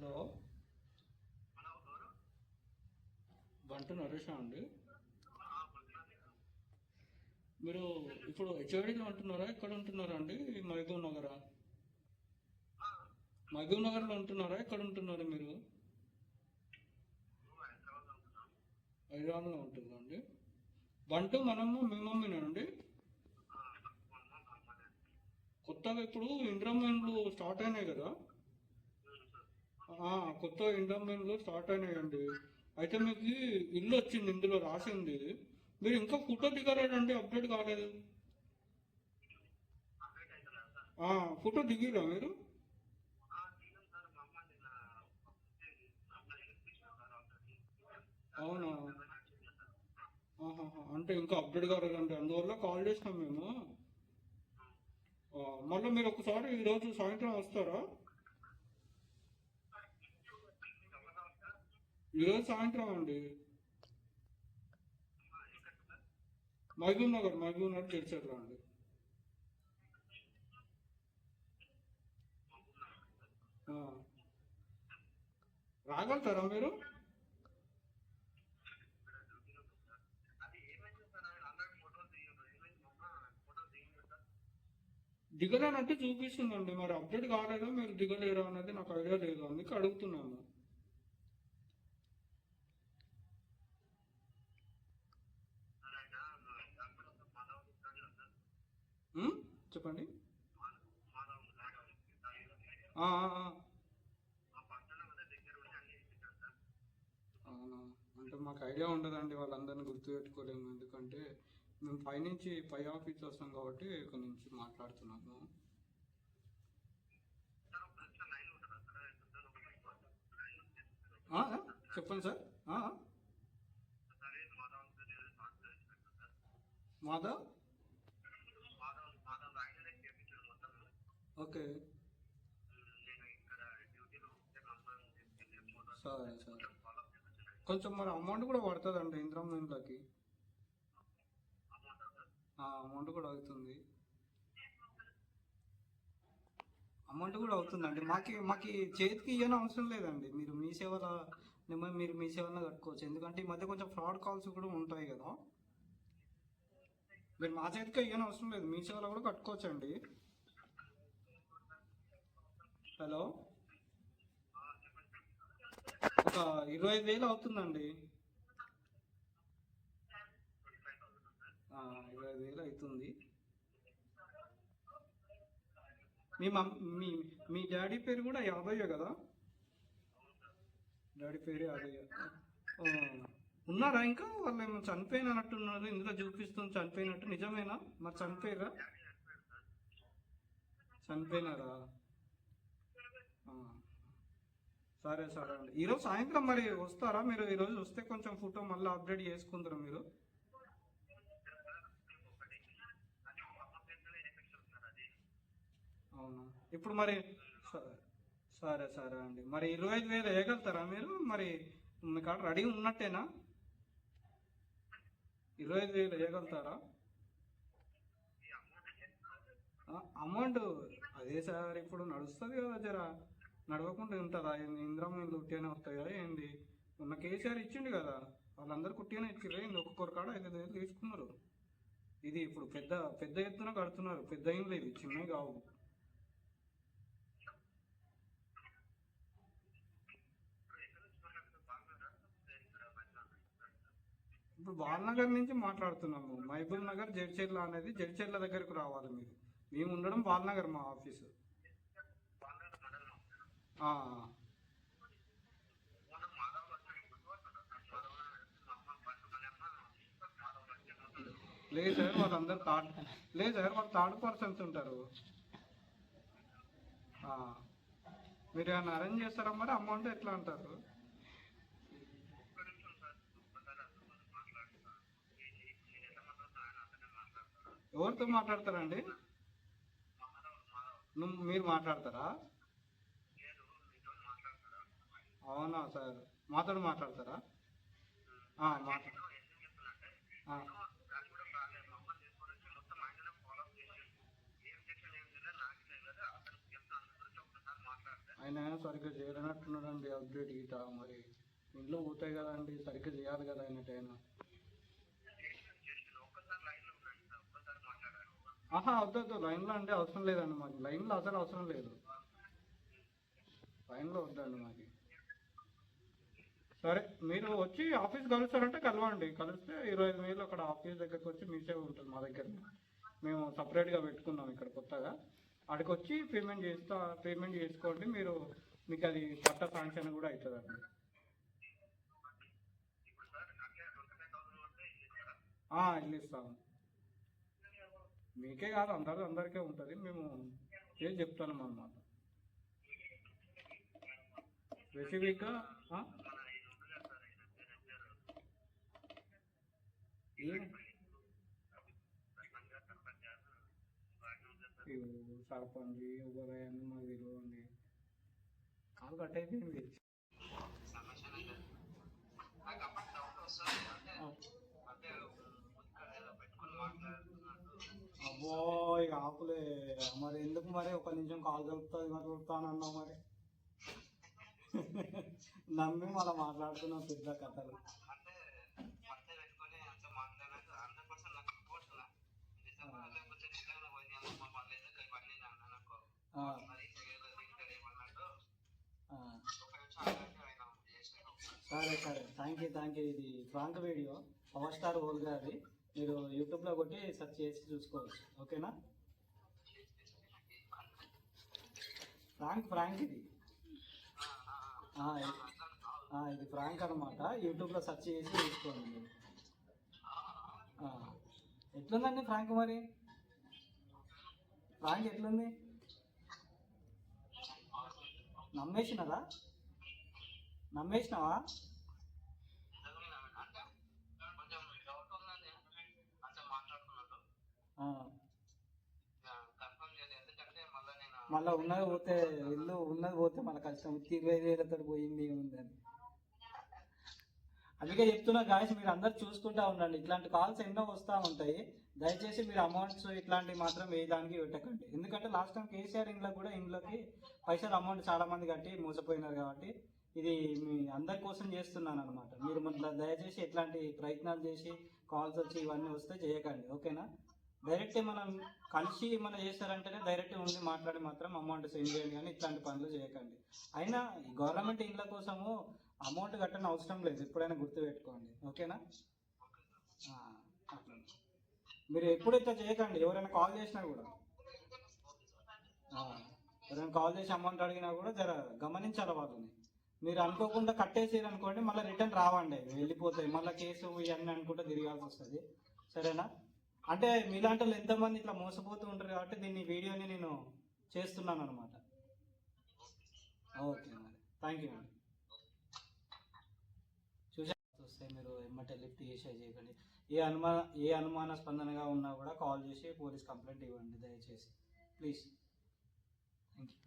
Hello, బంటు నరేషా అండి? మీరు ఇప్పుడు హెచ్ఐడిలో ఉంటున్నారా? ఎక్కడ ఉంటున్నారా అండి? మహబూబ్ నగరా? మహబూబ్ నగర్లో ఉంటున్నారా? ఎక్కడ ఉంటున్నారు మీరు? హైదరాబాద్లో ఉంటుందా అండి? బంటు మనము మీ మమ్మీనండి. కొత్తగా ఇప్పుడు ఇంద్రమ్మ స్టార్ట్ అయినాయి కదా. కొత్త ఇండోమెంట్లు స్టార్ట్ అయినాయండి. అయితే మీకు ఇల్లు వచ్చింది, ఇందులో రాసింది. మీరు ఇంకా ఫోటో దిగలేదండి, అప్డేట్ కాలేదు. ఫోటో దిగిరా మీరు? అవునా? అంటే ఇంకా అప్డేట్ కాలేదండి, అందువల్ల కాల్ చేసినాం మేము. మళ్ళీ మీరు ఒకసారి ఈరోజు సాయంత్రం వస్తారా? ఈరోజు సాయంత్రం అండి. మహబూబ్ నగర్ చేర్చారు అండి. ఆ, రాగలుగుతారా మీరు? దిగలేనట్టు చూపిస్తుందండి, మరి అప్డేట్ కాలేదా, మీరు దిగలేరా అన్నది నాకు ఐడియా లేదు, అందుకే అడుగుతున్నాను. ఉమ్, చెప్పండి. ఆ, ఆ, ఆ. అవునా? అంటే మాకు ఐడియా ఉండదండి, వాళ్ళందరినీ గుర్తుపెట్టుకోలేము, ఎందుకంటే మేము పైనుంచి పై ఆఫీస్ వస్తాం కాబట్టి ఇక్కడ నుంచి మాట్లాడుతున్నాము. ఆ, ఆ, చెప్పండి సార్. మాధవ్. ఓకే. సరే సరే. కొంచెం మరి అమౌంట్ కూడా పడుతుందండి ఇంద్రం ఇంట్లోకి. అమౌంట్ కూడా అవుతుంది. అమౌంట్ కూడా అవుతుందండి, మాకి చేతికి ఇవ్వని అవసరం లేదండి. మీరు మీ సేవలో కట్టుకోవచ్చు, ఎందుకంటే ఈ మధ్య కొంచెం ఫ్రాడ్ కాల్స్ కూడా ఉంటాయి కదా. మీరు మా చేతికి ఇవ్వని అవసరం లేదు, మీ సేవలో కూడా కట్టుకోవచ్చు అండి. హలో, ఒక 25,000 అవుతుందండి. 25,000 అవుతుంది. మీ మమ్ మీ మీ డాడీ పేరు కూడా యాదయ్య కదా? డాడీ పేరు యాదయ్య. ఆ, ఉన్నారా ఇంకా? వాళ్ళు ఏమో చనిపోయినట్టున్నారు, ఇందులో చూపిస్తుంది చనిపోయినట్టు, నిజమేనా? మరి చనిపోయారా? చనిపోయినారా? ఆ, సరే సరే అండి, ఈరోజు సాయంత్రం మరి వస్తారా మీరు? ఈరోజు వస్తే కొంచెం ఫోటో మళ్ళీ అప్డేట్ చేసుకుంటారా మీరు? అవునా? ఇప్పుడు మరి స- సరే సరే అండి, మరి 25,000 వేయగలుగుతారా మీరు మరి? మీ కాడ రెడీ ఉన్నట్టేనా? 25,000 వేయగలుగుతారా? అమౌంట్ అదే సార్, ఇప్పుడు నడుస్తుంది కదా జరా, నడవకుండా ఉంటుందా? ఇంద్రం ఇల్లు ఉట్టిగానే వస్తాయా ఏంది? మొన్న కేసీఆర్ ఇచ్చిండు కదా, వాళ్ళందరూ కుట్టిగానే ఇచ్చిర్రు ఏంది? ఒక్కొక్కరు కాడ 5,000 తీసుకున్నారు. ఇది ఇప్పుడు పెద్ద పెద్ద ఎత్తున కడుతున్నారు, పెద్ద ఇండ్లు ఇవి, చిన్నవి కావు. ఇప్పుడు బాలనగర్ నుంచి మాట్లాడుతున్నాము, మహబూబ్ నగర్ జడ్చెర్ల అనేది, జడ్చెర్ల దగ్గరకు రావాలి మీరు. మేము ఉండడం బాలనగర్, మా ఆఫీసు. ఆ, లేదు సార్, లేదు సార్, వాళ్ళు థర్డ్ పర్సన్స్ ఉంటారు. ఆ, మీరు ఏమైనా అరేంజ్ చేస్తారా మరి? అమౌంట్ ఎట్లా అంటారు? ఎవరితో మాట్లాడతారండి? మీరు మాట్లాడతారా? అవునా సార్, మాతో మాట్లాడతారా? మాట్లాడు. ఆయన సరిగ్గా చేయలేనట్టున్నాడండి అప్డేట్ గీత. మరి ఇంట్లో పోతాయి కదండి, సరిగ్గా చేయాలి కదా ఆయనకైనా. ఆహా, వద్దొద్దు, లైన్లో అంటే అవసరం లేదండి మాకు. లైన్లో అసలు అవసరం లేదు. లైన్లో వద్దండి మాకు. సరే, మీరు వచ్చి ఆఫీస్ కలుస్తారంటే కలవండి. కలిస్తే 25,000 అక్కడ ఆఫీస్ దగ్గరికి వచ్చి మీ సేవ ఉంటుంది మా దగ్గర. మేము సపరేట్గా పెట్టుకున్నాం ఇక్కడ కొత్తగా. అక్కడికి వచ్చి పేమెంట్ చేసుకోండి మీరు. మీకు అది పట్ట శాంక్షన్ కూడా అవుతుందండి. ఇల్లు ఇస్తాము. మీకే కాదు, అందరికీ ఉంటుంది. మేము చేసి చెప్తాను అన్నమాట స్పెసిఫిక్గా. సర్పంచ్ ఉదయాన్ని మాకు తెలియండి. కాలు కట్ అయిపోయింది. అబ్బో, ఇక ఆపులే. మరి ఎందుకు మరి ఒక నిమిషం కాల్ కలుపుతుంది మరి కలుపుతానన్నావు మరి. నమ్మి మళ్ళీ మాట్లాడుతున్నాం పెద్ద కథలు. సరే సరే, థ్యాంక్ యూ. ఇది ఫ్రాంక్ వీడియో, పవర్ స్టార్ ఓల్ గారి. మీరు యూట్యూబ్లో కొట్టి సెర్చ్ చేసి చూసుకోవచ్చు. ఓకేనా? ఫ్రాంక్ ఇది. ఇది ఫ్రాంక్ అనమాట. యూట్యూబ్లో సెర్చ్ చేసి చూసుకోండి మీరు. ఎట్లుందండి ఫ్రాంక్? మరి ఫ్రాంక్ ఎట్లుంది? నమ్మేసినావా? మళ్ళీ ఉన్నది పోతే మళ్ళీ కష్టం. 25,000తో పోయింది ఉందని. అందుకే చెప్తున్నా గాయస్, మీరు అందరు చూసుకుంటా ఉండండి. ఇట్లాంటి కాల్స్ ఎన్నో వస్తూ ఉంటాయి. దయచేసి మీరు అమౌంట్స్ ఇట్లాంటివి మాత్రం ఏ దానికి పెట్టకండి. ఎందుకంటే లాస్ట్ టైం కేసీఆర్ ఇంట్లోకి పైసలు అమౌంట్ చాలా మంది కట్టి మోసపోయినారు. కాబట్టి ఇది మీ అందరి కోసం చేస్తున్నాను అనమాట. మీరు దయచేసి ఇట్లాంటి ప్రయత్నాలు చేసి కాల్స్ వచ్చి ఇవన్నీ వస్తే చేయకండి. ఓకేనా? డైరెక్ట్ మనం కలిసి ఏమైనా చేస్తారంటేనే డైరెక్ట్ ఉండి మాట్లాడి మాత్రం అమౌంట్ సెండ్ చేయండి, కానీ ఇట్లాంటి పనులు చేయకండి. అయినా గవర్నమెంట్ ఇళ్ళ కోసము అమౌంట్ కట్టని అవసరం లేదు, ఎప్పుడైనా గుర్తుపెట్టుకోండి. ఓకేనా? అట్లా మీరు ఎప్పుడు ఇట్లా చేయకండి. ఎవరైనా కాల్ చేసినా కూడా, అమౌంట్ అడిగినా కూడా జర గమనించాలి వాళ్ళని. మీరు అనుకోకుండా కట్టేసారు అనుకోండి, మళ్ళీ రిటర్న్ రావండి, వెళ్ళిపోతాయి. మళ్ళీ కేసు ఇవన్నీ అనుకుంటే తిరగాల్సి వస్తుంది. సరేనా? అంటే మీలాంటి వాళ్ళు ఎంతమంది ఇట్లా మోసపోతూ ఉంటారు కాబట్టి వీడియోని నేను చేస్తున్నాను అనమాట. ఓకే మరి, థ్యాంక్ యూ అండి. వస్తే మీరు ఎమ్మటే లిఫ్ట్ చేసే చేయకండి. ఏ అనుమానాస్పందనగా ఉన్నా కూడా కాల్ చేసి పోలీస్ కంప్లైంట్ ఇవ్వండి దయచేసి, ప్లీజ్. Thank you.